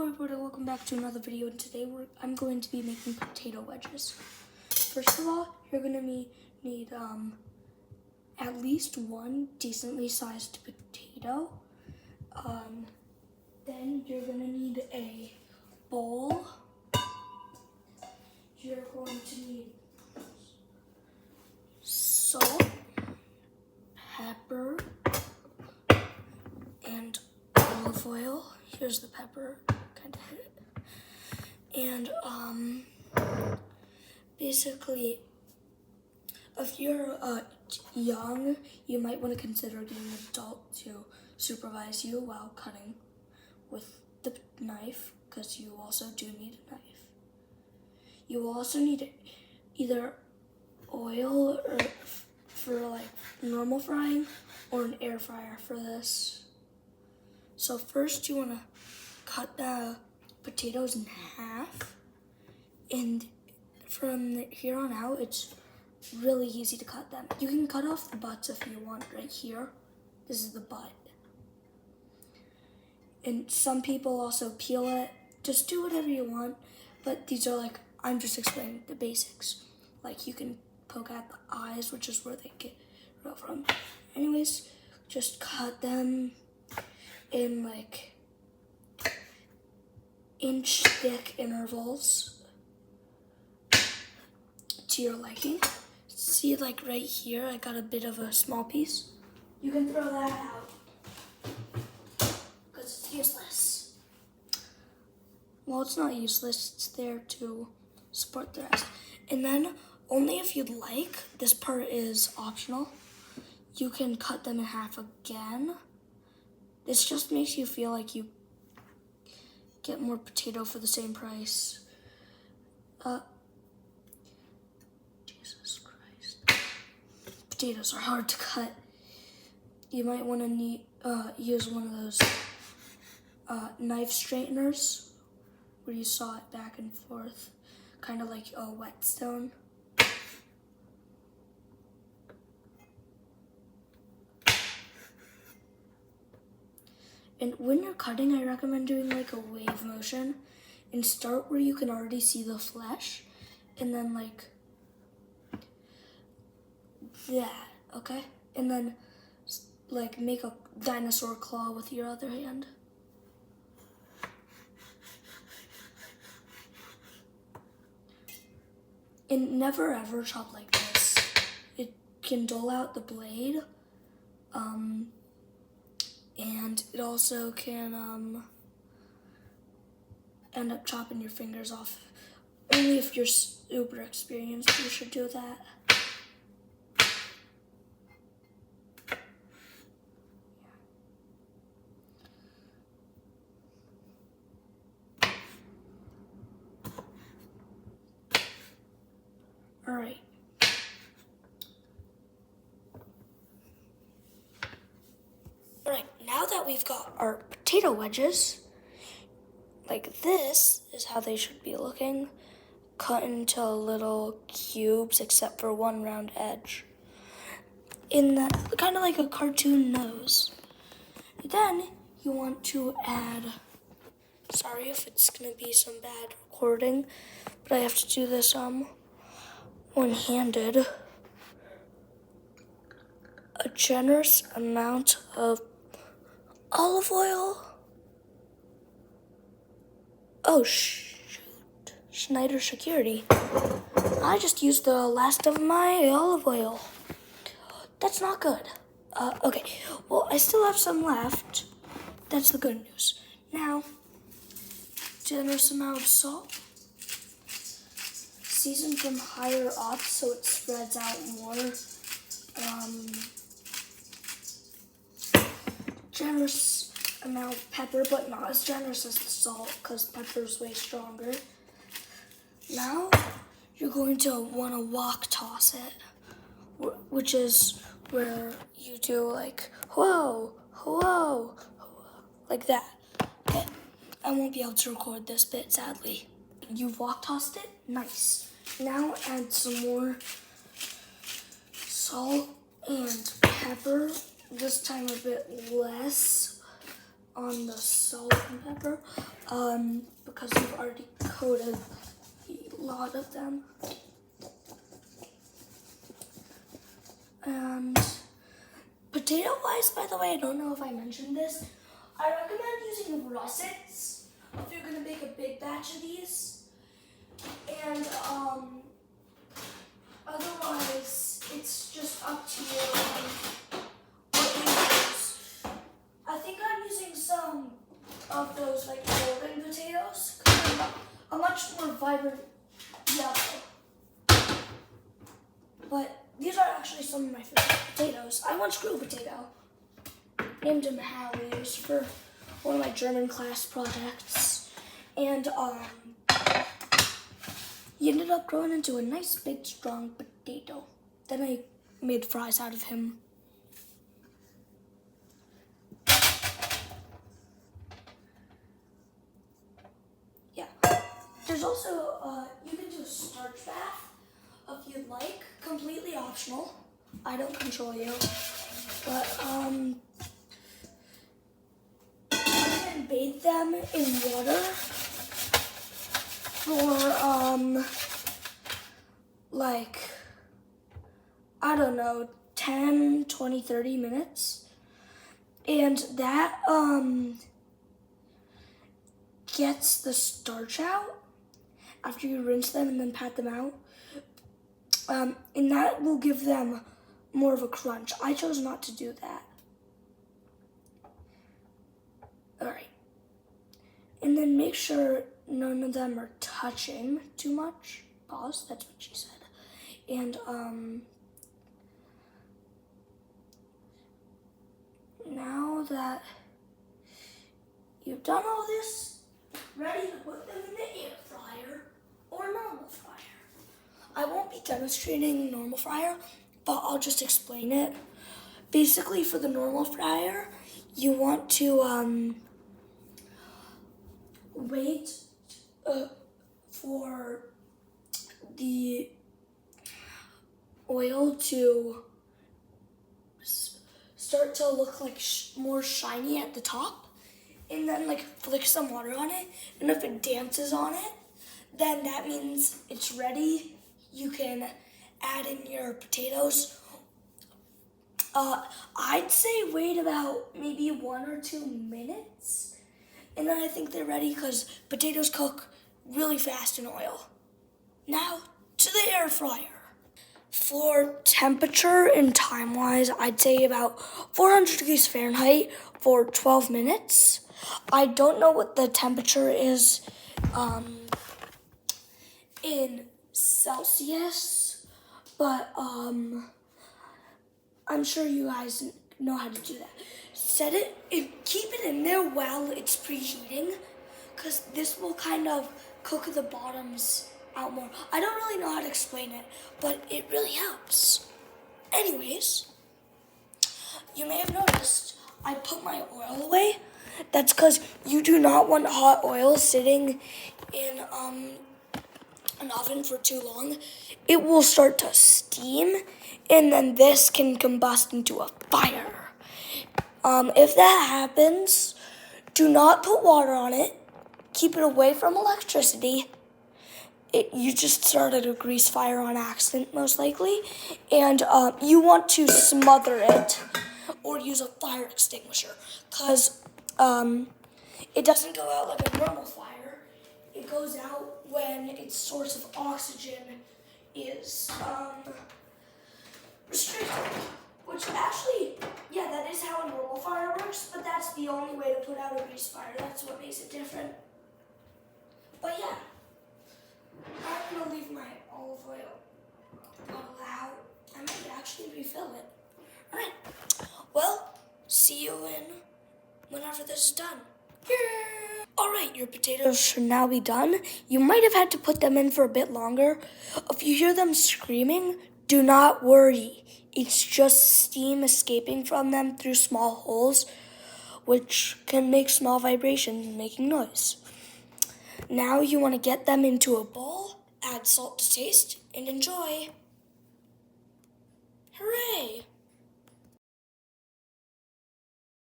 Hello everybody, welcome back to another video, and today I'm going to be making potato wedges. First of all, you're going to need at least one decently sized potato. Then you're going to need a bowl. You're going to need salt, pepper, and olive oil. Here's the pepper, kind of hit it. And basically, if you're young, you might want to consider getting an adult to supervise you while cutting with the knife, because you also do need a knife. You will also need either oil or for like normal frying or an air fryer for this. So first you want to cut the potatoes in half, and from here on out it's really easy to cut them. You can cut off the butts if you want right here. This is the butt. And some people also peel it. Just do whatever you want, but these are like, I'm just explaining the basics. Like you can poke out the eyes, which is where they get real from. Anyways, just cut them in like inch thick intervals to your liking. See, like right here, I got a bit of a small piece. You can throw that out because it's useless. Well, it's not useless, it's there to support the rest. And then, only if you'd like, this part is optional, you can cut them in half again. This just makes you feel like you get more potato for the same price. Jesus Christ. Potatoes are hard to cut. You might want to use one of those knife straighteners where you saw it back and forth, kind of like a whetstone. And when you're cutting, I recommend doing like a wave motion and start where you can already see the flesh, and then like that, okay? And then like make a dinosaur claw with your other hand. And never ever chop like this. It can dull out the blade. And it also can end up chopping your fingers off. Only if you're super experienced, you should do that. All right. Alright, now that we've got our potato wedges, like this is how they should be looking, cut into little cubes except for one round edge. In that, kind of like a cartoon nose. Then you want to add, sorry if it's gonna be some bad recording, but I have to do this one-handed. A generous amount of olive oil. Oh shoot, Schneider security. I just used the last of my olive oil. That's not good. Okay, well I still have some left. That's the good news. Now, generous amount of salt. Season from higher up so it spreads out more. Generous amount of pepper, but not as generous as the salt because pepper's way stronger. Now you're going to want to wok toss it, which is where you do like whoa, whoa, whoa, like that. Okay, I won't be able to record this bit, sadly. You've wok tossed it, nice. Now add some more salt and pepper. This time a bit less, on the salt and pepper, because you've already coated a lot of them. And potato-wise, by the way, I don't know if I mentioned this, I recommend using russets if you're gonna make a big batch of these. And otherwise, it's just up to you what you use. I think I'm using some of those like golden potatoes because they're a much more vibrant yellow. But these are actually some of my favorite potatoes. I once grew a potato. Named him Howie. It was for one of my German class projects. And he ended up growing into a nice big strong potato. Then I made fries out of him. Yeah. There's also, you can do a starch bath if you'd like. Completely optional. I don't control you. But, you can bathe them in water for, like, I don't know, 10, 20, 30 minutes. And that, gets the starch out after you rinse them and then pat them out. And that will give them more of a crunch. I chose not to do that. All right. And then make sure none of them are touching too much. Pause, that's what she said. And now that you've done all this, ready to put them in the air fryer or normal fryer. I won't be demonstrating normal fryer, but I'll just explain it. Basically, for the normal fryer, you want to wait for the oil to start to look like more shiny at the top, and then like flick some water on it, and if it dances on it, then that means it's ready. You can add in your potatoes. I'd say wait about maybe 1 or 2 minutes, and then I think they're ready because potatoes cook really fast in oil. Now to the air fryer. For temperature and time-wise, I'd say about 400 degrees Fahrenheit for 12 minutes. I don't know what the temperature is in Celsius, but I'm sure you guys know how to do that. Set it and keep it in there while it's preheating, because this will kind of cook the bottoms out more. I don't really know how to explain it, but it really helps. Anyways, you may have noticed I put my oil away. That's because you do not want hot oil sitting in an oven for too long. It will start to steam, and then this can combust into a fire. If that happens, do not put water on it. Keep it away from electricity. You just started a grease fire on accident, most likely, and you want to smother it or use a fire extinguisher, because it doesn't go out like a normal fire. It goes out when its source of oxygen is restricted, which actually, yeah, that is how a normal fire works, but that's the only way to put out a grease fire. That's what makes it different. But yeah. I'm gonna leave my olive oil bottle out. I might actually refill it. Alright, well, see you whenever this is done. Yeah. Alright, your potatoes should now be done. You might have had to put them in for a bit longer. If you hear them screaming, do not worry. It's just steam escaping from them through small holes, which can make small vibrations and making noise. Now you want to get them into a bowl, add salt to taste, and enjoy. Hooray!